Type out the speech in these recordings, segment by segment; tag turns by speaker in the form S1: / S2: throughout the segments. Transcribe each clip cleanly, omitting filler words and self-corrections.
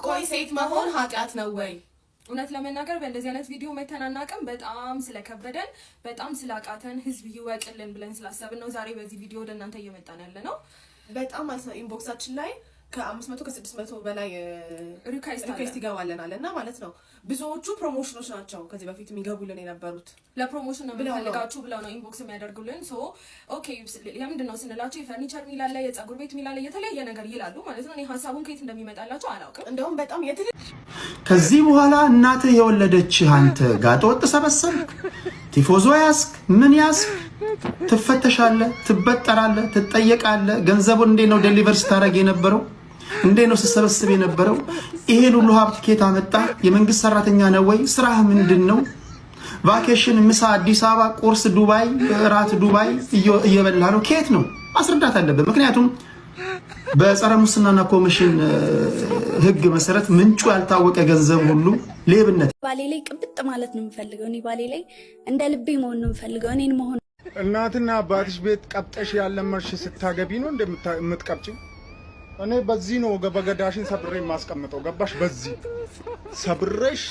S1: ቆይ ሴት መሆን ኃጢአት ነው ወይ? እውነት ለመናገር በእንደዚህ አይነት ቪዲዮ መተናናቀም በጣም ስለከበደን በጣም ስላቃተን ህዝብ ይወቅልን ብለን ስላሰብን ነው ዛሬ በዚህ ቪዲዮ ወደ እናንተ እየመጣን ያለ ነው። በጣም ኢንቦክሳችን ላይ ከ500 ከ600 በላይ ሪኩዌስት ይገባልናል እና ማለት ነው ብዙዎቹ ፕሮሞሽኖች ናቸው ከዚህ በፊት የሚገቡልን የነበሩት ለፕሮሞሽን ነው የምንፈልጋችሁ ብለው ነው ኢንቦክስ የሚያደርጉልን። ሶ ኦኬ ለምንድን ነው ስንላቸው የፈርኒቸር ሚላል ላይ የፀጉር ቤት ሚላል ላይ የተለያየ ነገር ይላሉ ማለት ነው። እኔ ሀሳቡን ከየት እንደሚመጣላቸው አላውቅም። እንደውም በጣም
S2: ከዚህ በኋላ እናትህ የወለደች አንተ ጋጠወጥ ሰበሰብክ፣ ቲፎዞ ያስክ፣ ምን ያስክ ትፈተሻለህ፣ ትበጠራለህ፣ ትጠየቃለህ። ገንዘቡን እንዴት ነው ዴሊቨር ስታደርግ የነበረው? እንዴት ነው ስትሰበስብ የነበረው? ይሄን ሁሉ ሀብት ከየት አመጣ? የመንግስት ሰራተኛ ነው ወይ? ስራህ ምንድነው? ቫኬሽን፣ ምሳ አዲስ አበባ፣ ቁርስ ዱባይ፣ ራት ዱባይ እየበላ ነው። ከየት ነው ማስረዳት አለበት። ምክንያቱም በጸረ ሙስናና ኮሚሽን ህግ መሰረት ምንጩ ያልታወቀ ገንዘብ ሁሉ ሌብነት።
S3: ባሌ ላይ ቅብጥ ማለት ነው የምፈልገው። እኔ ባሌ ላይ እንደ ልቤ መሆን ነው የምፈልገው። እኔን መሆን
S4: እናትና አባትሽ ቤት ቀብጠሽ ያለመርሽ ስታገቢ ነው እንደምትቀብጪው። እኔ በዚህ ነው በገዳሽን ሰብሬ ማስቀምጠው። ገባሽ? በዚህ ሰብሬሽ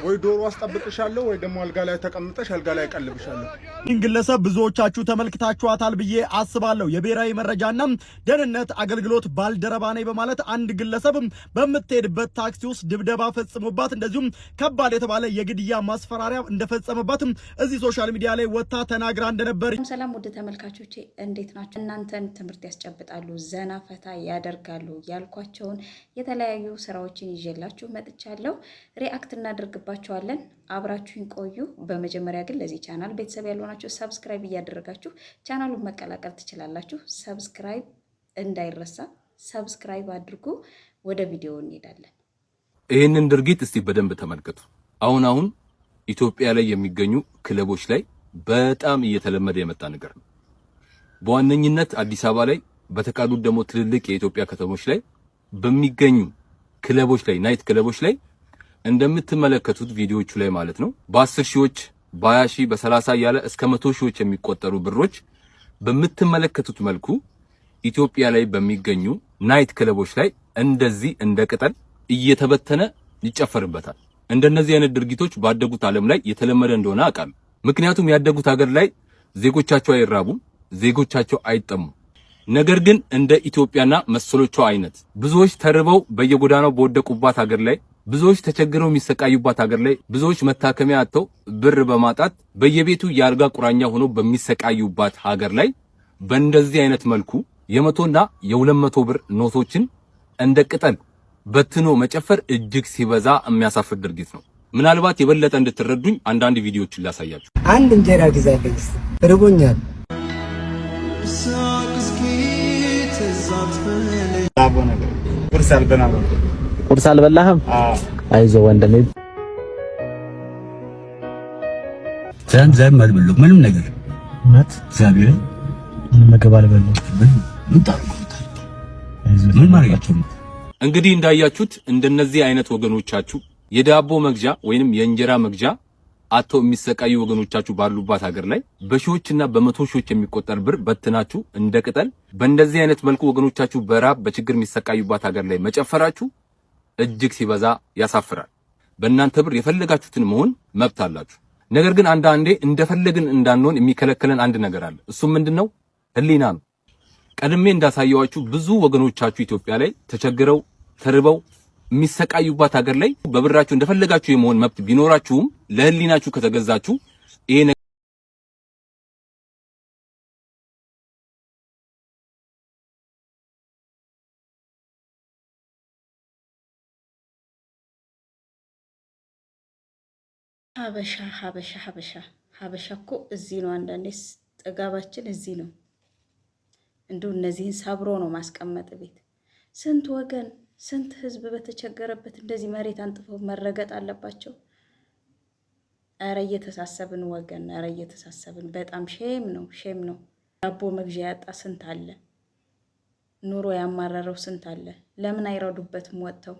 S4: ወይ ዶሮ አስጠብቅሻለሁ ወይ ደግሞ አልጋ ላይ ተቀምጠሽ አልጋ ላይ ቀልብሻለሁ።
S5: ይህን ግለሰብ ብዙዎቻችሁ ተመልክታችኋታል ብዬ አስባለሁ። የብሔራዊ መረጃና ደህንነት አገልግሎት ባልደረባ ነኝ በማለት አንድ ግለሰብ በምትሄድበት ታክሲ ውስጥ ድብደባ ፈጽሞባት እንደዚሁም ከባድ የተባለ የግድያ ማስፈራሪያ እንደፈጸመባት እዚህ ሶሻል ሚዲያ ላይ ወጣ ተናግራ እንደነበር።
S3: ሰላም ወደ ተመልካቾቼ እንዴት ናችሁ? እናንተን ትምህርት ያስጨብጣሉ፣ ዘና ፈታ ያደርጋሉ ያልኳቸውን የተለያዩ ስራዎችን ይዤላችሁ መጥቻለሁ። ሪአክት እናደርግባቸዋለን። አብራችሁን ቆዩ። በመጀመሪያ ግን ለዚህ ቻናል ቤተሰብ ያልሆናችሁ ሰብስክራይብ እያደረጋችሁ ቻናሉን መቀላቀል ትችላላችሁ። ሰብስክራይብ እንዳይረሳ፣ ሰብስክራይብ አድርጉ። ወደ ቪዲዮ እንሄዳለን።
S6: ይህንን ድርጊት እስቲ በደንብ ተመልከቱ። አሁን ኢትዮጵያ ላይ የሚገኙ ክለቦች ላይ በጣም እየተለመደ የመጣ ነገር ነው። በዋነኝነት አዲስ አበባ ላይ በተቃሉት ደግሞ ትልልቅ የኢትዮጵያ ከተሞች ላይ በሚገኙ ክለቦች ላይ ናይት ክለቦች ላይ እንደምትመለከቱት ቪዲዮዎቹ ላይ ማለት ነው በ10 ሺዎች በ20 ሺህ በ30 ያለ እስከ 100 ሺዎች የሚቆጠሩ ብሮች በምትመለከቱት መልኩ ኢትዮጵያ ላይ በሚገኙ ናይት ክለቦች ላይ እንደዚህ እንደ ቅጠል እየተበተነ ይጨፈርበታል። እንደነዚህ አይነት ድርጊቶች ባደጉት ዓለም ላይ የተለመደ እንደሆነ አውቃለሁ። ምክንያቱም ያደጉት ሀገር ላይ ዜጎቻቸው አይራቡም፣ ዜጎቻቸው አይጠሙም። ነገር ግን እንደ ኢትዮጵያና መሰሎቿ አይነት ብዙዎች ተርበው በየጎዳናው በወደቁባት ሀገር ላይ ብዙዎች ተቸግረው የሚሰቃዩባት ሀገር ላይ ብዙዎች መታከሚያ አጥተው ብር በማጣት በየቤቱ የአልጋ ቁራኛ ሆነው በሚሰቃዩባት ሀገር ላይ በእንደዚህ አይነት መልኩ የ100 እና የ200 ብር ኖቶችን እንደ ቅጠል በትኖ መጨፈር እጅግ ሲበዛ የሚያሳፍር ድርጊት ነው። ምናልባት የበለጠ እንድትረዱኝ አንዳንድ ቪዲዮዎችን ላሳያችሁ።
S7: አንድ እንጀራ ግዛልኝ፣ ርቦኛል።
S8: ቁርስ አልበላህም? አይዞህ ወንድሜ።
S9: ዘም አልበላሁም ምንም ነገር ማለት እግዚአብሔር ምግብ አልበላሁም። ምን ማድረጋችሁ?
S6: እንግዲህ እንዳያችሁት እንደነዚህ አይነት ወገኖቻችሁ የዳቦ መግዣ ወይንም የእንጀራ መግዣ አጥተው የሚሰቃዩ ወገኖቻችሁ ባሉባት ሀገር ላይ በሺዎችና በመቶ ሺዎች የሚቆጠር ብር በትናችሁ እንደ ቅጠል በእንደዚህ አይነት መልኩ ወገኖቻችሁ በራብ በችግር የሚሰቃዩባት ሀገር ላይ መጨፈራችሁ እጅግ ሲበዛ ያሳፍራል። በእናንተ ብር የፈለጋችሁትን መሆን መብት አላችሁ። ነገር ግን አንዳንዴ እንደፈለግን እንዳንሆን የሚከለክለን አንድ ነገር አለ። እሱም ምንድነው? ህሊና ነው። ቀድሜ እንዳሳየዋችሁ ብዙ ወገኖቻችሁ ኢትዮጵያ ላይ ተቸግረው ተርበው የሚሰቃዩባት ሀገር ላይ በብራችሁ እንደፈለጋችሁ የመሆን መብት ቢኖራችሁም ለህሊናችሁ ከተገዛችሁ ይሄ
S3: ሀበሻ እኮ እዚህ ነው። አንዳንዴስ ጥጋባችን እዚህ ነው። እንደው እነዚህን ሰብሮ ነው ማስቀመጥ ቤት። ስንት ወገን ስንት ህዝብ በተቸገረበት እንደዚህ መሬት አንጥፈው መረገጥ አለባቸው? አረ እየተሳሰብን ወገን፣ አረ እየተሳሰብን። በጣም ሼም ነው። ዳቦ መግዣ ያጣ ስንት አለ፣ ኑሮ ያማረረው ስንት አለ። ለምን አይረዱበትም ወጥተው?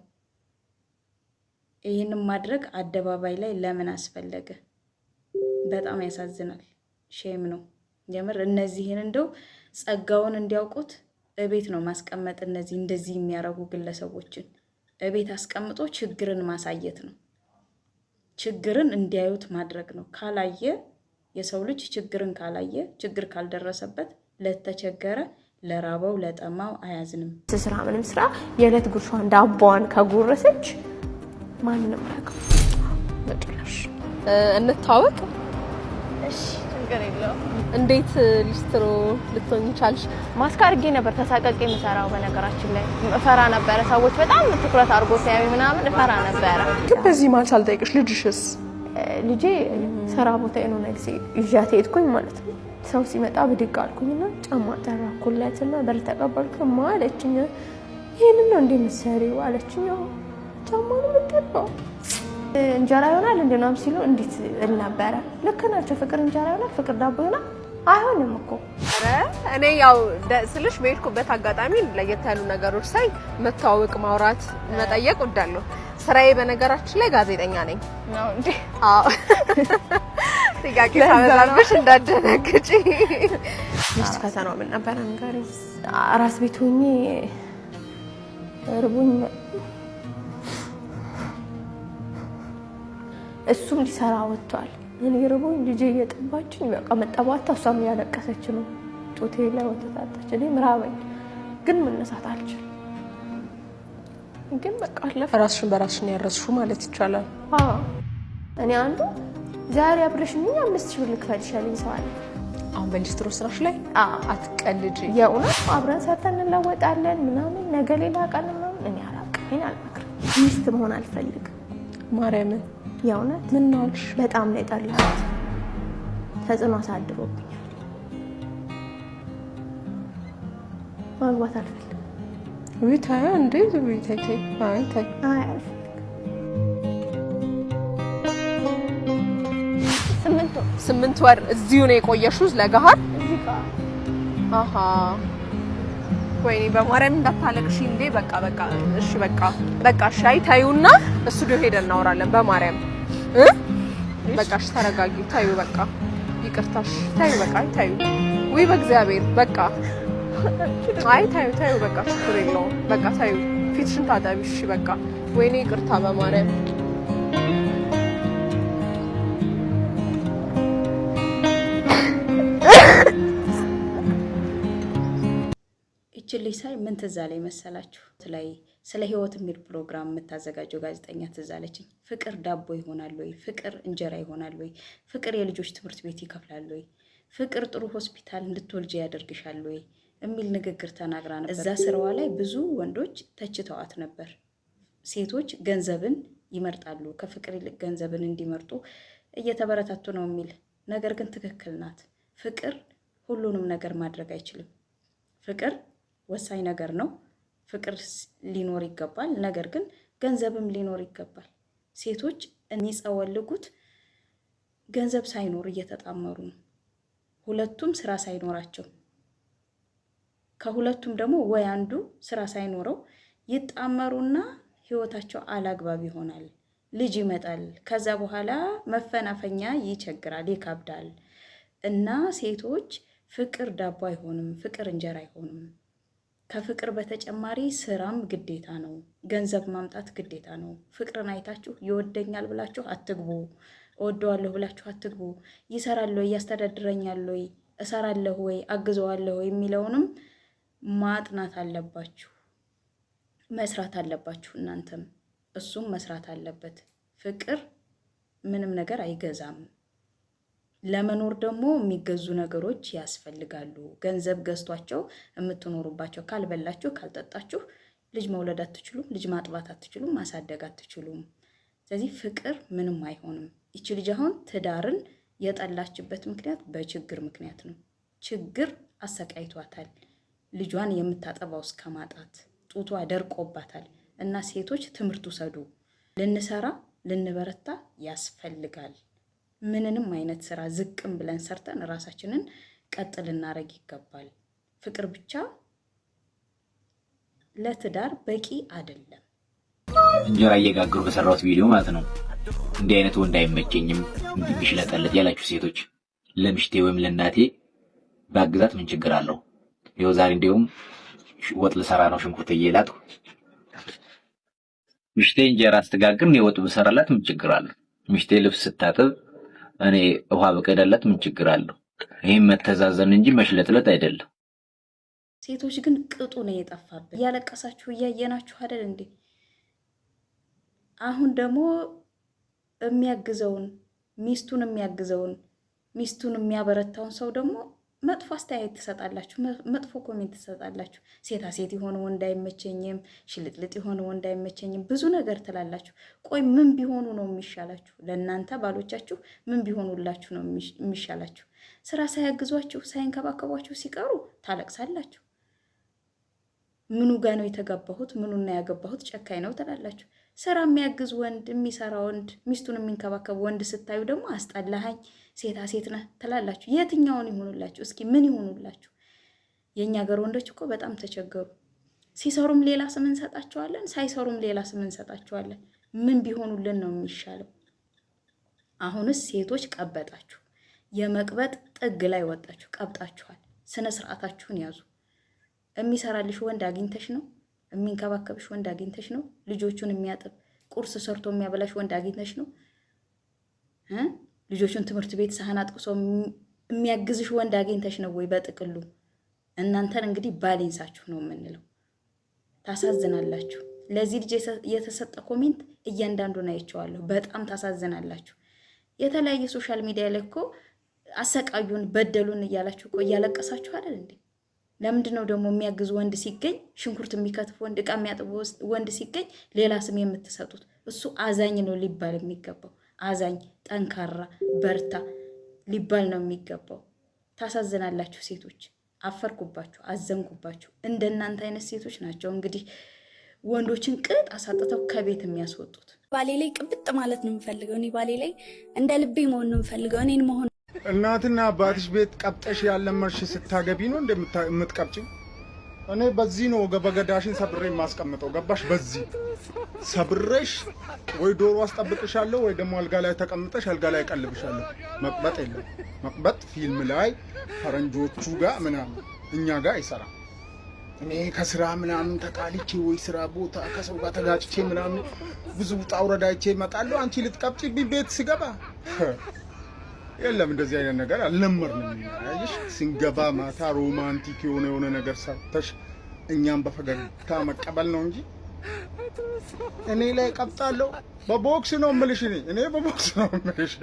S3: ይህንን ማድረግ አደባባይ ላይ ለምን አስፈለገ? በጣም ያሳዝናል። ሼም ነው የምር። እነዚህን እንደው ጸጋውን እንዲያውቁት እቤት ነው ማስቀመጥ። እነዚህ እንደዚህ የሚያረጉ ግለሰቦችን እቤት አስቀምጦ ችግርን ማሳየት ነው። ችግርን እንዲያዩት ማድረግ ነው። ካላየ የሰው ልጅ ችግርን ካላየ ችግር ካልደረሰበት ለተቸገረ ለራበው ለጠማው አያዝንም።
S10: ስራ ምንም ስራ የዕለት ጉርሷን ዳቦዋን ከጎረሰች ማንንም አያውቅም። በጭራሽ እንታወቅ። እሺ ችግር የለውም። እንዴት ሊስትሮ ልትሆኚ ቻልሽ? ማስክ አድርጌ ነበር ተሳቀቄ የምሰራው። በነገራችን ላይ እፈራ ነበረ። ሰዎች በጣም ትኩረት አድርጎ ሲያዩ ምናምን እፈራ ነበረ።
S11: ግን በዚህ ማለት አልጠይቅሽ፣ ልጅሽስ?
S10: ልጄ ስራ ቦታ ነው ነግሴ ይዣት ሄድኩኝ ማለት ነው። ሰው ሲመጣ ብድግ አልኩኝና ጫማ ጠራኩለትና በር ተቀበልኩማ አለችኝ። ይሄንን ነው እንደምትሰሪው አለችኝ። ጫማ ነው የምጠራው እንጀራ ይሆናል እንዴ ነው ሲሉ እንዴት እል ነበረ። ልክ ናቸው። ፍቅር እንጀራ ይሆናል፣ ፍቅር ዳቦ ይሆናል አይሆንም እኮ።
S11: አረ እኔ ያው ስልሽ በሄድኩበት አጋጣሚ ለየት ያሉ ነገሮች ሳይ መተዋወቅ፣ ማውራት፣ መጠየቅ ወዳለሁ። ስራዬ በነገራችን ላይ ጋዜጠኛ ነኝ ነው እንዴ? አዎ ጥያቄ ሳበዛብሽ እንዳደነግጪ። እስቲ ፈተናው ምን ነበር ንገሪኝ።
S10: አራስ ቤት ሆኜ እርቦኝ እሱም ሊሰራ ወጥቷል። እኔ ርቦኝ ልጄ እየጠባችኝ በቃ መጠባታ እሷም ያለቀሰች ነው። ጡቴ ላይ ወተት አጣች። እኔ ምራበኝ ግን መነሳት አልችልም። ግን በቃ አለፈ።
S11: ራስሽን በራስሽን ያረስሹ ማለት ይቻላል።
S10: አዎ እኔ አንዱ ዛሬ አብረሽኝ 5000 ብር ልክፈልሽ ያለኝ ሰው አለ።
S11: አሁን በሊስትሮ ስራሽ ላይ አትቀልጂ።
S10: የእውነት አብረን ሰርተን እንለወጣለን ምናምን ነገ ሌላ ቀን ምናምን እኔ አላውቅም። አልመክርም። ሚስት መሆን አልፈልግም።
S11: ማርያምን
S10: የእውነት
S11: ምን ነውልሽ?
S10: በጣም ነው የጠላሁት። ተጽዕኖ አሳድሮብኛል። ማግባት አልፈልግም።
S11: ወይ ታይ እንዴ ወይ ታይ አይ ታይ
S10: አልፈልግም።
S11: 8 ወር እዚሁ ነው የቆየሽው ለገሃር?
S10: እዚህ ጋር
S11: አሃ ወይኔ በማርያም እንዳታለቅሽ እንዴ። በቃ እሺ በቃ ሻይ ታዩና ስቱዲዮ ሄደን እናወራለን። በማርያም በቃ እሺ ተረጋጊ። ታዩ በቃ ይቅርታሽ። ታዩ በቃ ታዩ ወይ በእግዚአብሔር በቃ አይ ታዩ በቃ ችግር የለውም። በቃ ታዩ ፊትሽን ታጠቢ። እሺ በቃ ወይኔ ይቅርታ በማርያም።
S3: ልጅ ሳይ ምን ትዝ አለኝ መሰላችሁ? ስለ ህይወት የሚል ፕሮግራም የምታዘጋጀው ጋዜጠኛ ትዝ አለችኝ። ፍቅር ዳቦ ይሆናል ወይ? ፍቅር እንጀራ ይሆናል ወይ? ፍቅር የልጆች ትምህርት ቤት ይከፍላል ወይ? ፍቅር ጥሩ ሆስፒታል እንድትወልጂ ያደርግሻል ወይ? የሚል ንግግር ተናግራ ነበር። እዛ ስራዋ ላይ ብዙ ወንዶች ተችተዋት ነበር። ሴቶች ገንዘብን ይመርጣሉ፣ ከፍቅር ይልቅ ገንዘብን እንዲመርጡ እየተበረታቱ ነው የሚል ነገር ግን ትክክል ናት። ፍቅር ሁሉንም ነገር ማድረግ አይችልም። ፍቅር ወሳኝ ነገር ነው። ፍቅር ሊኖር ይገባል። ነገር ግን ገንዘብም ሊኖር ይገባል። ሴቶች የሚጸወልጉት ገንዘብ ሳይኖር እየተጣመሩ ነው። ሁለቱም ስራ ሳይኖራቸው፣ ከሁለቱም ደግሞ ወይ አንዱ ስራ ሳይኖረው ይጣመሩና ህይወታቸው አላግባብ ይሆናል። ልጅ ይመጣል። ከዛ በኋላ መፈናፈኛ ይቸግራል፣ ይከብዳል። እና ሴቶች ፍቅር ዳቦ አይሆንም፣ ፍቅር እንጀራ አይሆንም። ከፍቅር በተጨማሪ ስራም ግዴታ ነው። ገንዘብ ማምጣት ግዴታ ነው። ፍቅርን አይታችሁ ይወደኛል ብላችሁ አትግቡ። እወደዋለሁ ብላችሁ አትግቡ። ይሰራል ወይ? ያስተዳድረኛል ወይ? እሰራለሁ ወይ? አግዘዋለሁ ወይ? የሚለውንም ማጥናት አለባችሁ። መስራት አለባችሁ። እናንተም እሱም መስራት አለበት። ፍቅር ምንም ነገር አይገዛም። ለመኖር ደግሞ የሚገዙ ነገሮች ያስፈልጋሉ። ገንዘብ ገዝቷቸው የምትኖሩባቸው ካልበላችሁ፣ ካልጠጣችሁ ልጅ መውለድ አትችሉም፣ ልጅ ማጥባት አትችሉም፣ ማሳደግ አትችሉም። ስለዚህ ፍቅር ምንም አይሆንም። ይቺ ልጅ አሁን ትዳርን የጠላችበት ምክንያት በችግር ምክንያት ነው። ችግር አሰቃይቷታል። ልጇን የምታጠባው እስከ ማጣት ጡቷ ደርቆባታል። እና ሴቶች ትምህርት ውሰዱ። ልንሰራ ልንበረታ ያስፈልጋል። ምንንም አይነት ስራ ዝቅም ብለን ሰርተን ራሳችንን ቀጥ ልናረግ ይገባል። ፍቅር ብቻ ለትዳር በቂ አይደለም።
S12: እንጀራ እየጋገሩ በሰራሁት ቪዲዮ ማለት ነው እንዲህ አይነት ወንድ አይመቸኝም እንዲሽለጠለጥ ያላችሁ ሴቶች ለምሽቴ ወይም ለእናቴ ባግዛት ምን ችግር አለው? ይኸው ዛሬ እንደውም ወጥ ልሰራ ነው። ሽንኩርት እየላጥኩ ምሽቴ እንጀራ ስትጋግር እኔ ወጥ ብሰራላት ምን ችግር አለው? ምሽቴ ልብስ ስታጥብ እኔ ውሃ በቀዳላት ምን ችግር አለው? ይሄን መተዛዘን እንጂ መሽለጥለጥ አይደለም።
S3: ሴቶች ግን ቅጡ ነው የጠፋበት። እያለቀሳችሁ እያየናችሁ አይደል እንዴ? አሁን ደግሞ የሚያግዘውን ሚስቱን የሚያበረታውን ሰው ደግሞ መጥፎ አስተያየት ትሰጣላችሁ፣ መጥፎ ኮሜንት ትሰጣላችሁ። ሴታ ሴት የሆነ ወንድ አይመቸኝም፣ ሽልጥልጥ የሆነ ወንድ አይመቸኝም፣ ብዙ ነገር ትላላችሁ። ቆይ ምን ቢሆኑ ነው የሚሻላችሁ? ለእናንተ ባሎቻችሁ ምን ቢሆኑላችሁ ነው የሚሻላችሁ? ስራ ሳያግዟችሁ ሳይንከባከቧችሁ ሲቀሩ ታለቅሳላችሁ። ምኑ ጋ ነው የተጋባሁት? ምኑና ያገባሁት ጨካኝ ነው ትላላችሁ። ስራ የሚያግዝ ወንድ፣ የሚሰራ ወንድ፣ ሚስቱን የሚንከባከብ ወንድ ስታዩ ደግሞ አስጠላሃኝ፣ ሴታ ሴት ነህ ትላላችሁ። የትኛውን ይሆኑላችሁ? እስኪ ምን ይሆኑላችሁ? የእኛ ሀገር ወንዶች እኮ በጣም ተቸገሩ። ሲሰሩም ሌላ ስም እንሰጣቸዋለን፣ ሳይሰሩም ሌላ ስም እንሰጣቸዋለን። ምን ቢሆኑልን ነው የሚሻለው? አሁንስ ሴቶች ቀበጣችሁ፣ የመቅበጥ ጥግ ላይ ወጣችሁ፣ ቀብጣችኋል። ስነ ስርዓታችሁን ያዙ። የሚሰራልሽ ወንድ አግኝተሽ ነው? የሚንከባከብሽ ወንድ አግኝተሽ ነው? ልጆቹን የሚያጥብ ቁርስ ሰርቶ የሚያበላሽ ወንድ አግኝተሽ ነው? ልጆቹን ትምህርት ቤት ሳህን አጥቅሶ የሚያግዝሽ ወንድ አግኝተሽ ነው ወይ? በጥቅሉ እናንተን እንግዲህ ባሌንሳችሁ ነው የምንለው። ታሳዝናላችሁ። ለዚህ ልጅ የተሰጠ ኮሜንት እያንዳንዱን አይቼዋለሁ። በጣም ታሳዝናላችሁ። የተለያየ ሶሻል ሚዲያ ላይ እኮ አሰቃዩን፣ በደሉን እያላችሁ እኮ እያለቀሳችሁ አይደል እንዴ? ለምንድን ነው ደግሞ የሚያግዝ ወንድ ሲገኝ፣ ሽንኩርት የሚከትፍ ወንድ፣ ዕቃ የሚያጥብ ወንድ ሲገኝ ሌላ ስም የምትሰጡት? እሱ አዛኝ ነው ሊባል የሚገባው። አዛኝ፣ ጠንካራ፣ በርታ ሊባል ነው የሚገባው። ታሳዝናላችሁ ሴቶች። አፈርኩባችሁ፣ አዘንኩባችሁ። እንደናንተ አይነት ሴቶች ናቸው እንግዲህ ወንዶችን ቅጥ አሳጥተው ከቤት የሚያስወጡት።
S13: ባሌ ላይ ቅብጥ ማለት ነው የምፈልገው። እኔ ባሌ ላይ እንደ ልቤ መሆን ነው የምፈልገው። እኔን መሆን
S4: እናትና አባትሽ ቤት ቀብጠሽ ያለመርሽ ስታገቢ ነው እንደምትቀብጪው? እኔ በዚህ ነው በገዳሽን ሰብሬ የማስቀምጠው። ገባሽ? በዚህ ሰብሬሽ ወይ ዶሮ አስጠብቅሻለሁ ወይ ደግሞ አልጋ ላይ ተቀምጠሽ አልጋ ላይ ቀልብሻለሁ። መቅበጥ የለም። መቅበጥ ፊልም ላይ ፈረንጆቹ ጋር ምናምን፣ እኛ ጋር አይሰራም። እኔ ከስራ ምናምን ተቃልቼ ወይ ስራ ቦታ ከሰው ጋር ተጋጭቼ ምናምን ብዙ ውጣ ውረድ አይቼ እመጣለሁ። አንቺ ልትቀብጪብኝ ቤት ስገባ የለም እንደዚህ አይነት ነገር አልለመድንም። አየሽ፣ ስንገባ ማታ ሮማንቲክ የሆነ ነገር ሰርተሽ እኛም በፈገግታ መቀበል ነው እንጂ እኔ ላይ ቀብጣለሁ። በቦክስ ነው የምልሽ። እኔ በቦክስ ነው የምልሽ።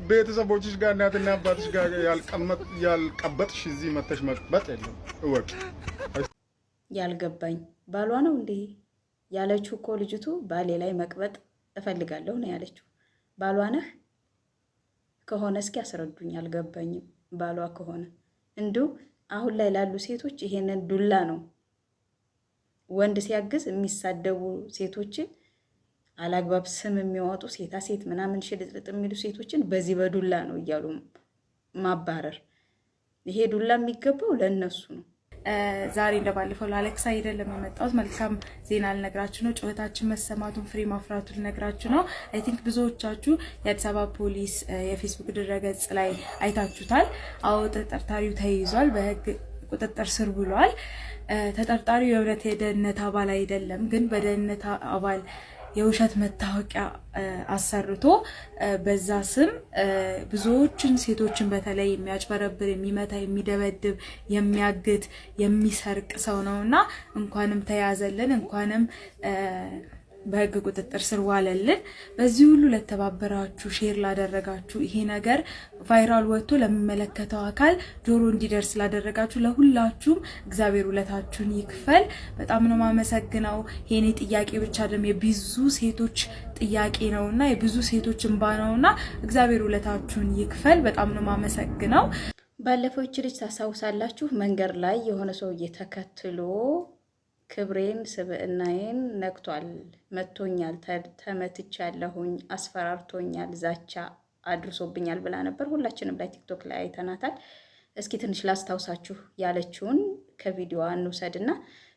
S4: ቤተሰቦችሽ ጋር እናትና አባትሽ ጋር ያልቀበጥሽ እዚህ መተሽ መቅበጥ የለም። እወቅ።
S3: ያልገባኝ ባሏ ነው እንዴ ያለችው እኮ ልጅቱ። ባሌ ላይ መቅበጥ እፈልጋለሁ ነው ያለችው። ባሏ ነህ ከሆነ እስኪ አስረዱኝ፣ አልገባኝም። ባሏ ከሆነ እንዲሁ አሁን ላይ ላሉ ሴቶች ይሄንን ዱላ ነው። ወንድ ሲያግዝ የሚሳደቡ ሴቶችን፣ አላግባብ ስም የሚያወጡ ሴታ ሴት ምናምን ሽልጥልጥ የሚሉ ሴቶችን በዚህ በዱላ ነው እያሉ ማባረር። ይሄ ዱላ የሚገባው ለእነሱ ነው።
S14: ዛሬ እንደባለፈው ለአሌክስ አይደለም የመጣሁት። መልካም ዜና ልነግራችሁ ነው። ጩኸታችን መሰማቱን ፍሬ ማፍራቱን ልነግራችሁ ነው። አይ ቲንክ ብዙዎቻችሁ የአዲስ አበባ ፖሊስ የፌስቡክ ድረገጽ ላይ አይታችሁታል። አዎ ተጠርጣሪው ተይዟል፣ በህግ ቁጥጥር ስር ብሏል። ተጠርጣሪው የእውነት የደህንነት አባል አይደለም፣ ግን በደህንነት አባል የውሸት መታወቂያ አሰርቶ በዛ ስም ብዙዎችን ሴቶችን በተለይ የሚያጭበረብር፣ የሚመታ፣ የሚደበድብ፣ የሚያግት፣ የሚሰርቅ ሰው ነውና እንኳንም ተያዘልን፣ እንኳንም በህግ ቁጥጥር ስር ዋለልን። በዚህ ሁሉ ለተባበራችሁ፣ ሼር ላደረጋችሁ፣ ይሄ ነገር ቫይራል ወጥቶ ለሚመለከተው አካል ጆሮ እንዲደርስ ላደረጋችሁ ለሁላችሁም እግዚአብሔር ውለታችሁን ይክፈል። በጣም ነው ማመሰግነው። የኔ ጥያቄ ብቻ አይደለም የብዙ ሴቶች ጥያቄ ነውና የብዙ ሴቶች እንባ ነውና እግዚአብሔር ውለታችሁን ይክፈል። በጣም ነው ማመሰግነው።
S3: ባለፈው እቺ ልጅ ታስታውሳላችሁ፣ መንገድ ላይ የሆነ ሰውዬ ተከትሎ ክብሬን ስብዕናዬን ነክቷል፣ መቶኛል፣ ተመትቻለሁኝ፣ አስፈራርቶኛል፣ ዛቻ አድርሶብኛል ብላ ነበር። ሁላችንም ላይ ቲክቶክ ላይ አይተናታል። እስኪ ትንሽ ላስታውሳችሁ ያለችውን ከቪዲዮዋ እንውሰድና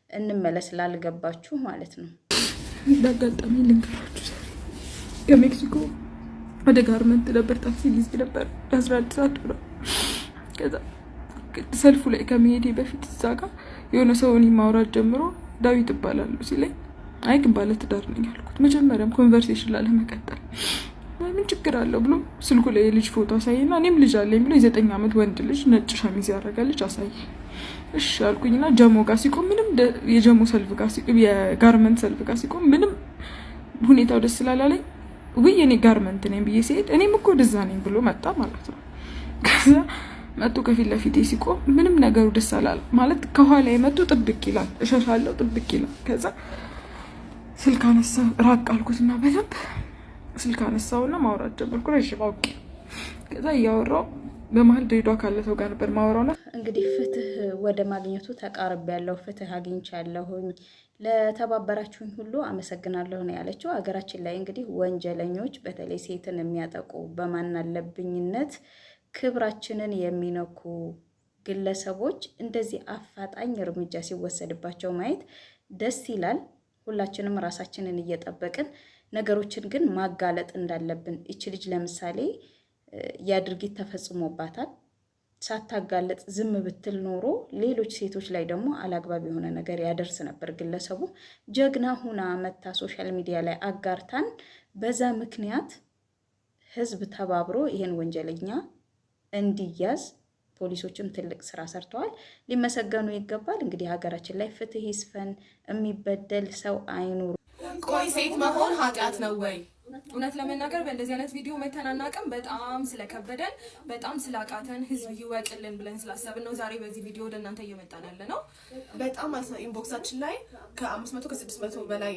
S3: እንመለስ፣ ላልገባችሁ ማለት ነው።
S14: እንዳጋጣሚ ልንገራችሁ፣ ከሜክሲኮ ወደ ጋርመንት ነበር ታክሲ ሊዝ ነበር 11 ሰዓት ነው። ከዛ ሰልፉ ላይ ከመሄዴ በፊት እዛ ጋር የሆነ ሰው እኔ ማውራት ጀምሮ
S15: ዳዊት እባላለሁ ሲለኝ አይ ግን ባለ ትዳር ነኝ አልኩት። መጀመሪያም ኮንቨርሴሽን ላለመቀጠል ምን ችግር አለው ብሎ ስልኩ ላይ የልጅ ፎቶ አሳየና እኔም ልጅ አለኝ ብሎ የ9 ዓመት ወንድ ልጅ ነጭ ሸሚዝ ያደረገ ልጅ አሳየ። እሺ አልኩኝና ጀሞ ጋር ሲቆም ምንም የጀሞ ሰልፍ ጋር ሲቆም የጋርመንት ሰልፍ ጋር ሲቆም ምንም ሁኔታው ደስ ስላላለኝ ወይ እኔ ጋርመንት ነኝ ብዬ ሲሄድ እኔም እኮ ደዛ ነኝ ብሎ መጣ ማለት ነው። ከዛ መጡ ከፊት ለፊቴ ሲቆም ምንም ነገሩ ደስ አላለ ማለት ከኋላ የመጡ ጥብቅ ይላል፣ እሸሻለሁ ጥብቅ ይላል። ከዛ ስልክ አነሳው ራቅ አልኩትና በደንብ ስልክ አነሳውና ማውራት ጀመርኩ። ረጅም አውቄ ከዛ እያወራው በመሀል ድሬዳዋ ካለ ሰው ጋር ነበር ማወራውና
S3: እንግዲህ ፍትህ ወደ ማግኘቱ ተቃርቤያለሁ፣ ፍትህ አግኝቻለሁኝ፣ ለተባበራችሁኝ ሁሉ አመሰግናለሁ ነው ያለችው። ሀገራችን ላይ እንግዲህ ወንጀለኞች በተለይ ሴትን የሚያጠቁ በማናለብኝነት ክብራችንን የሚነኩ ግለሰቦች እንደዚህ አፋጣኝ እርምጃ ሲወሰድባቸው ማየት ደስ ይላል። ሁላችንም ራሳችንን እየጠበቅን ነገሮችን ግን ማጋለጥ እንዳለብን። እቺ ልጅ ለምሳሌ ያ ድርጊት ተፈጽሞባታል። ሳታጋለጥ ዝም ብትል ኖሮ ሌሎች ሴቶች ላይ ደግሞ አላግባብ የሆነ ነገር ያደርስ ነበር። ግለሰቡ ጀግና ሁና መታ ሶሻል ሚዲያ ላይ አጋርታን፣ በዛ ምክንያት ህዝብ ተባብሮ ይሄን ወንጀለኛ እንዲያዝ ፖሊሶችም ትልቅ ስራ ሰርተዋል፣ ሊመሰገኑ ይገባል። እንግዲህ ሀገራችን ላይ ፍትህ ይስፈን፣ የሚበደል ሰው አይኑር።
S1: ቆይ ሴት መሆን ኃጢአት ነው ወይ? እውነት ለመናገር በእንደዚህ አይነት ቪዲዮ መተናናቅም በጣም ስለከበደን በጣም ስላቃተን ህዝብ ይወቅልን ብለን ስላሰብን ነው ዛሬ በዚህ ቪዲዮ ወደ እናንተ እየመጣን ያለ ነው።
S11: በጣም ማለት ነው ኢንቦክሳችን ላይ ከ500 ከ600 በላይ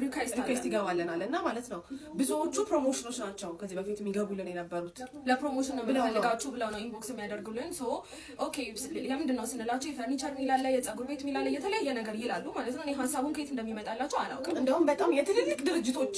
S11: ሪኩዌስት ይገባልናል እና ማለት ነው ብዙዎቹ ፕሮሞሽኖች ናቸው ከዚህ በፊት የሚገቡልን የነበሩት።
S1: ለፕሮሞሽን ነው የምንፈልጋችሁ ብለው ነው ኢንቦክስ የሚያደርጉልን። ሶ ኦኬ ለምንድን ነው ስንላቸው የፈርኒቸር ሚላለ የፀጉር ቤት ሚላለ የተለያየ ነገር ይላሉ ማለት ነው። እኔ ሀሳቡን ከየት እንደሚመጣላቸው አላውቅም።
S11: እንደውም በጣም የትልልቅ ድርጅቶች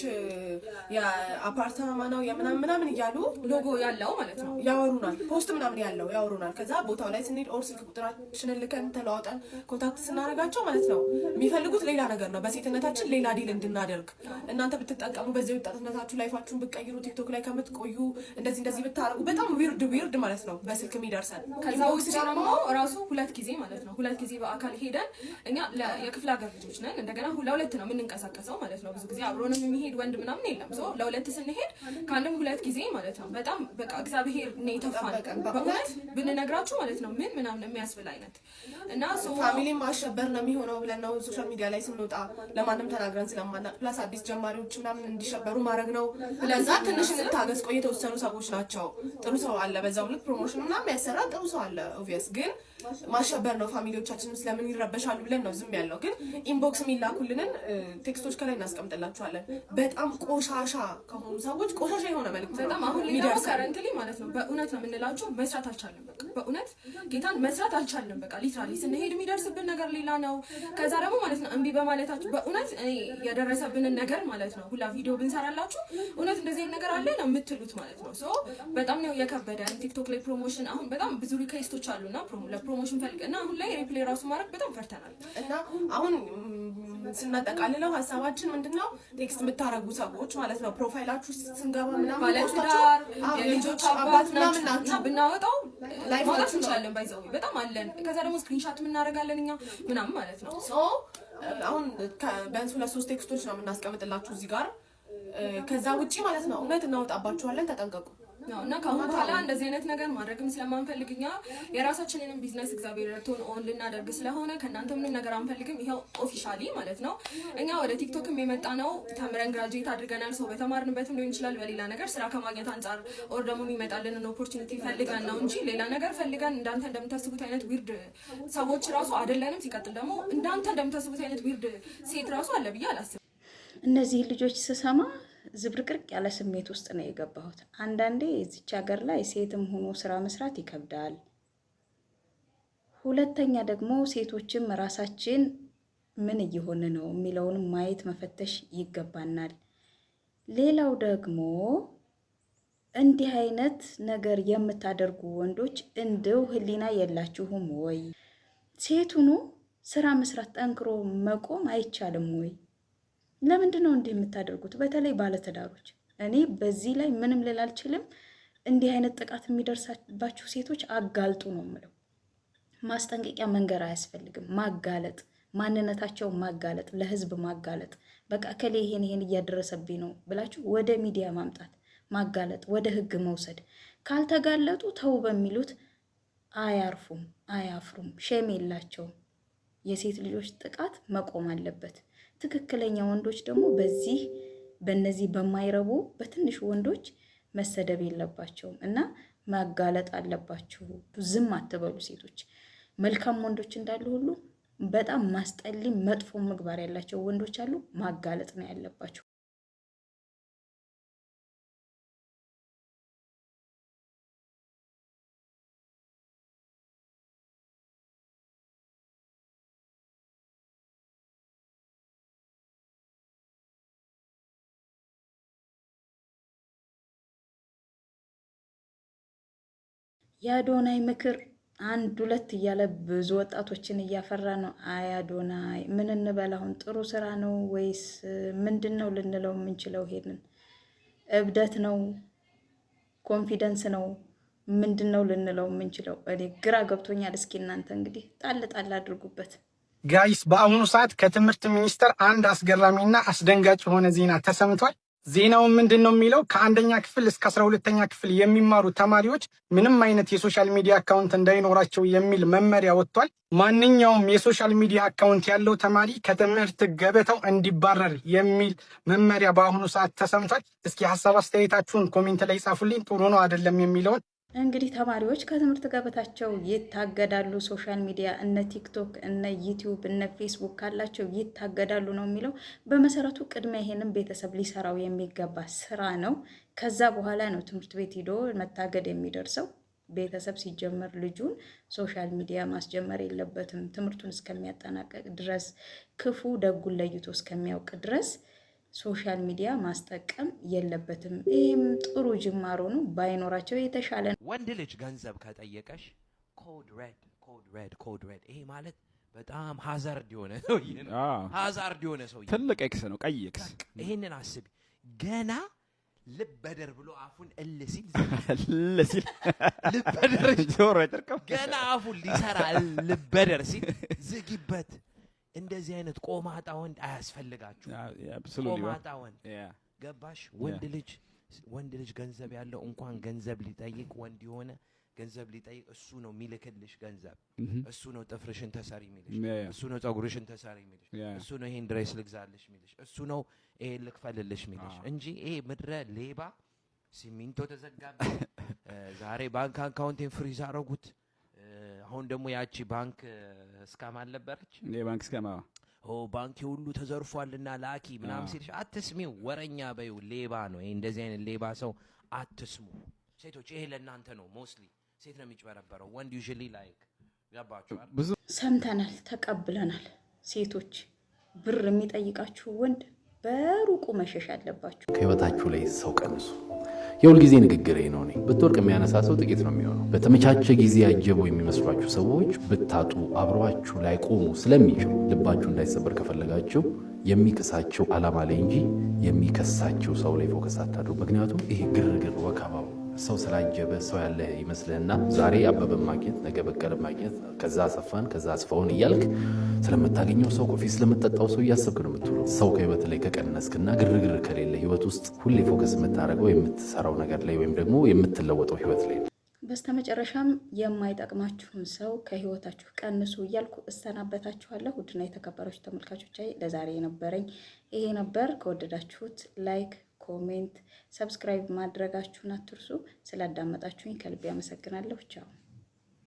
S11: የአፓርታማ ነው የምናምን እያሉ
S1: ሎጎ ያለው ማለት ነው
S11: ያወሩናል። ፖስት ምናምን ያለው ያወሩናል። ከዛ ቦታው ላይ ስንሄድ ኦር ስልክ ቁጥራችንን ልከን ተለዋውጠን ኮንታክት ስናደርጋቸው ማለት ነው የሚፈልጉት ሌላ ነገር ነው። በሴትነታችን ሌላ ዲል እንድናደርግ እናንተ ብትጠቀሙ በዚህ ወጣትነታችሁ ላይፋችሁን ብትቀይሩ ቲክቶክ ላይ ከምትቆዩ እንደዚህ ብታረጉ በጣም ዊርድ ማለት ነው በስልክ የሚደርሰን።
S1: ከዛ ውስጥ ደግሞ ራሱ 2 ጊዜ ማለት ነው 2 ጊዜ በአካል ሄደን እኛ የክፍለ ሀገር ልጆች ነን። እንደገና ለሁለት ነው የምንንቀሳቀሰው ማለት ነው። ብዙ ጊዜ አብሮንም የሚሄድ ወንድ ምናምን የለም። ለሁለት ስንሄድ ከአንድም 2 ጊዜ ማለት ነው በጣም በቃ እግዚአብሔር ነው የተፋን በእውነት ብንነግራችሁ ማለት ነው ምን ምናምን የሚያስብል አይነት እና
S11: ፋሚሊ ማሸበር ነው የሚሆነው ብለን ነው ሶሻል ሚዲያ ላይ ስንወጣ ለማንም ተናግረን ስለማናቅ ፕላስ አዲስ ጀማሪዎች ምናምን እንዲሸበሩ ማድረግ ነው። ለዛ ትንሽ እንታገስ። ቆይ የተወሰኑ ሰዎች ናቸው። ጥሩ ሰው አለ በዛው ልክ ፕሮሞሽን ምናምን ያሰራ ጥሩ ሰው አለ። ኦብቪየስ ግን ማሸበር ነው። ፋሚሊዎቻችንን ስለምን ይረበሻሉ ብለን ነው ዝም ያለው። ግን ኢንቦክስ የሚላኩልንን ቴክስቶች ከላይ እናስቀምጥላችኋለን። በጣም ቆሻሻ ከሆኑ ሰዎች ቆሻሻ የሆነ መልዕክት
S1: በጣም አሁን ሌላው ከረንትሊ ማለት ነው በእውነት ነው የምንላችሁ መስራት አልቻልንም። በቃ በእውነት ጌታን መስራት አልቻልንም። በቃ ሊትራሊ ስንሄድ የሚደርስብን ነገር ሌላ ነው። ከዛ ደግሞ ማለት ነው እምቢ በማለታችሁ በእውነት እኔ የደረሰብንን ነገር ማለት ነው ሁላ ቪዲዮ ብንሰራላችሁ እውነት እንደዚህ ነገር አለ ነው የምትሉት ማለት ነው። ሶ በጣም ነው የከበደን። ቲክቶክ ላይ ፕሮሞሽን አሁን በጣም ብዙ ሪኩዌስቶች አሉና ለፕሮሞሽን ፈልግ እና አሁን ላይ ሪፕሌይ ራሱ ማድረግ በጣም ፈርተናል።
S11: እና አሁን ስናጠቃልለው ሀሳባችን ምንድነው ቴክስት የምታረጉ ሰዎች ማለት ነው ፕሮፋይላችሁ ስንገባ ምናምን
S1: ባለትዳር የልጆች አባት ምናምን ናችሁ ብናወጣው ላይፍ ማውጣት እንችላለን። ባይዘው በጣም አለን። ከዛ ደግሞ ስክሪንሾት እናደርጋለን እኛ ምናምን ማለት ነው።
S11: ሶ አሁን ቢያንስ 2-3 ቴክስቶች ነው የምናስቀምጥላችሁ እዚህ ጋር። ከዛ ውጪ ማለት ነው እውነት እናወጣባችኋለን፣ ተጠንቀቁ።
S1: እና ከአሁን በኋላ እንደዚህ አይነት ነገር ማድረግም ስለማንፈልግ እኛ የራሳችንንም ቢዝነስ እግዚአብሔር ረድቶን ኦን ልናደርግ ስለሆነ ከእናንተ ምንም ነገር አንፈልግም። ይኸው ኦፊሻሊ ማለት ነው እኛ ወደ ቲክቶክም የመጣ ነው ተምረን ግራጁዌት አድርገናል። ሰው በተማርንበትም ሊሆን ይችላል በሌላ ነገር ስራ ከማግኘት አንጻር ኦር ደግሞ የሚመጣልንን ኦፖርቹኒቲ ፈልገን ነው እንጂ ሌላ ነገር ፈልገን እንዳንተ እንደምታስቡት አይነት ዊርድ ሰዎች ራሱ አይደለንም። ሲቀጥል ደግሞ እንዳንተ እንደምታስቡት አይነት ዊርድ ሴት ራሱ አለ ብዬ አላስብም።
S3: እነዚህ ልጆች ስሰማ ዝብርቅርቅ ያለ ስሜት ውስጥ ነው የገባሁት። አንዳንዴ እዚች ሀገር ላይ ሴትም ሆኖ ስራ መስራት ይከብዳል። ሁለተኛ ደግሞ ሴቶችም ራሳችን ምን እየሆነ ነው የሚለውንም ማየት መፈተሽ ይገባናል። ሌላው ደግሞ እንዲህ አይነት ነገር የምታደርጉ ወንዶች እንደው ህሊና የላችሁም ወይ? ሴቱኑ ስራ መስራት ጠንክሮ መቆም አይቻልም ወይ? ለምንድን ነው እንዲህ የምታደርጉት? በተለይ ባለትዳሮች። እኔ በዚህ ላይ ምንም ልል አልችልም። እንዲህ አይነት ጥቃት የሚደርሳባችሁ ሴቶች አጋልጡ ነው የምለው። ማስጠንቀቂያ መንገር አያስፈልግም። ማጋለጥ ማንነታቸው ማጋለጥ፣ ለህዝብ ማጋለጥ፣ በቃ ከሌ ይሄን እያደረሰብኝ ነው ብላችሁ ወደ ሚዲያ ማምጣት፣ ማጋለጥ፣ ወደ ህግ መውሰድ። ካልተጋለጡ ተው በሚሉት አያርፉም፣ አያፍሩም፣ ሼም የላቸውም። የሴት ልጆች ጥቃት መቆም አለበት። ትክክለኛ ወንዶች ደግሞ በእነዚህ በማይረቡ በትንሽ ወንዶች መሰደብ የለባቸውም እና ማጋለጥ አለባችሁ። ዝም አትበሉ ሴቶች። መልካም ወንዶች እንዳሉ ሁሉ በጣም ማስጠሊ መጥፎ ምግባር ያላቸው ወንዶች አሉ። ማጋለጥ ነው ያለባችሁ። የአዶናይ ምክር 1-2 እያለ ብዙ ወጣቶችን እያፈራ ነው። አዶናይ ምን እንበል አሁን? ጥሩ ስራ ነው ወይስ ምንድነው ልንለው የምንችለው? ይሄንን እብደት ነው? ኮንፊደንስ ነው? ምንድነው ልንለው የምንችለው? እኔ ግራ ገብቶኛል። እስኪ እናንተ እንግዲህ ጣል አድርጉበት።
S16: ጋይስ በአሁኑ ሰዓት ከትምህርት ሚኒስቴር አንድ አስገራሚና አስደንጋጭ የሆነ ዜና ተሰምቷል። ዜናው ምንድነው የሚለው? ከአንደኛ ክፍል እስከ 12ኛ ክፍል የሚማሩ ተማሪዎች ምንም አይነት የሶሻል ሚዲያ አካውንት እንዳይኖራቸው የሚል መመሪያ ወጥቷል። ማንኛውም የሶሻል ሚዲያ አካውንት ያለው ተማሪ ከትምህርት ገበታው እንዲባረር የሚል መመሪያ በአሁኑ ሰዓት ተሰምቷል። እስኪ ሀሳብ አስተያየታችሁን ኮሜንት ላይ ጻፉልኝ። ጥሩ ነው አይደለም የሚለውን።
S3: እንግዲህ ተማሪዎች ከትምህርት ገበታቸው ይታገዳሉ። ሶሻል ሚዲያ እነ ቲክቶክ እነ ዩቲዩብ እነ ፌስቡክ ካላቸው ይታገዳሉ ነው የሚለው። በመሰረቱ ቅድሚያ ይሄንን ቤተሰብ ሊሰራው የሚገባ ስራ ነው። ከዛ በኋላ ነው ትምህርት ቤት ሄዶ መታገድ የሚደርሰው። ቤተሰብ ሲጀመር ልጁን ሶሻል ሚዲያ ማስጀመር የለበትም። ትምህርቱን እስከሚያጠናቀቅ ድረስ ክፉ ደጉን ለይቶ እስከሚያውቅ ድረስ ሶሻል ሚዲያ ማስጠቀም የለበትም። ይህም ጥሩ ጅማሮ ነው። ባይኖራቸው የተሻለ ነው።
S17: ወንድ ልጅ ገንዘብ ከጠየቀሽ ኮድ ሬድ ይሄ ማለት በጣም ሃዛርድ የሆነ ነው። ሃዛርድ የሆነ ሰው
S18: ትልቅ ኤክስ ነው፣ ቀይ ኤክስ።
S17: ይሄንን አስቢ። ገና ልበደር ብሎ አፉን ሲል ልበደር ገና አፉን ሊሰራ ልበደር ሲል ዝጊበት። እንደዚህ አይነት ቆማጣ ወንድ አያስፈልጋችሁ። ቆማጣ ወንድ ገባሽ? ወንድ ልጅ ገንዘብ ያለው እንኳን ገንዘብ ሊጠይቅ ወንድ የሆነ ገንዘብ ሊጠይቅ እሱ ነው የሚልክልሽ ገንዘብ። እሱ ነው ጥፍርሽን ተሰሪ የሚልሽ፣ እሱ ነው ፀጉርሽን ተሰሪ የሚልሽ፣ እሱ ነው ይሄን ድሬስ ልግዛልሽ የሚልሽ፣ እሱ ነው ይሄን ልክፈልልሽ የሚልሽ እንጂ ይሄ ምድረ ሌባ ሲሚንቶ ተዘጋበት፣ ዛሬ ባንክ አካውንቴን ፍሪዝ አረጉት፣ አሁን ደግሞ ያቺ ባንክ እስካም አልነበረች
S18: ባንክ እስካም
S17: ባንክ ሁሉ ተዘርፏልና ላኪ ምናምን ሲልሽ አትስሚው። ወረኛ በይው፣ ሌባ ነው ይሄ። እንደዚህ አይነት ሌባ ሰው አትስሙ። ሴቶች ይሄ ለእናንተ ነው። ሞስትሊ ሴት ነው የሚጭበረበረው። ወንድ ዩዥሊ ላይክ ገባችኋል?
S3: ሰምተናል፣ ተቀብለናል። ሴቶች ብር የሚጠይቃችሁ ወንድ በሩቁ መሸሽ አለባችሁ።
S6: ከህይወታችሁ ላይ ሰው ቀንሱ። የሁል ጊዜ ንግግሬ ነው። እኔ ብትወርቅ የሚያነሳ ሰው ጥቂት ነው የሚሆነው። በተመቻቸ ጊዜ ያጀቡ የሚመስሏችሁ ሰዎች ብታጡ አብረዋችሁ ላይ ቆሙ ስለሚችሉ ልባችሁ እንዳይሰበር ከፈለጋችሁ የሚክሳቸው ዓላማ ላይ እንጂ የሚከሳቸው ሰው ላይ ፎከስ አታድሩ። ምክንያቱም ይሄ ግርግር ወከባው ሰው ስላጀበ ሰው ያለ ይመስልህና ዛሬ አበበን ማግኘት ነገ በቀለ ማግኘት ከዛ አሰፋን ከዛ አስፋውን እያልክ ስለምታገኘው ሰው ኮፊ ስለምትጠጣው ሰው እያሰብክ ነው የምትውለው። ሰው ከህይወት ላይ ከቀነስክና ግርግር ከሌለ ህይወት ውስጥ ሁሌ ፎከስ የምታደርገው የምትሰራው ነገር ላይ ወይም ደግሞ የምትለወጠው ህይወት ላይ ነው።
S3: በስተመጨረሻም የማይጠቅማችሁን ሰው ከህይወታችሁ ቀንሱ እያልኩ እሰናበታችኋለሁ። ውድና የተከበራችሁ ተመልካቾች ለዛሬ የነበረኝ ይሄ ነበር። ከወደዳችሁት ላይክ፣ ኮሜንት፣ ሰብስክራይብ ማድረጋችሁን አትርሱ። ስላዳመጣችሁኝ ከልቤ አመሰግናለሁ። ቻው።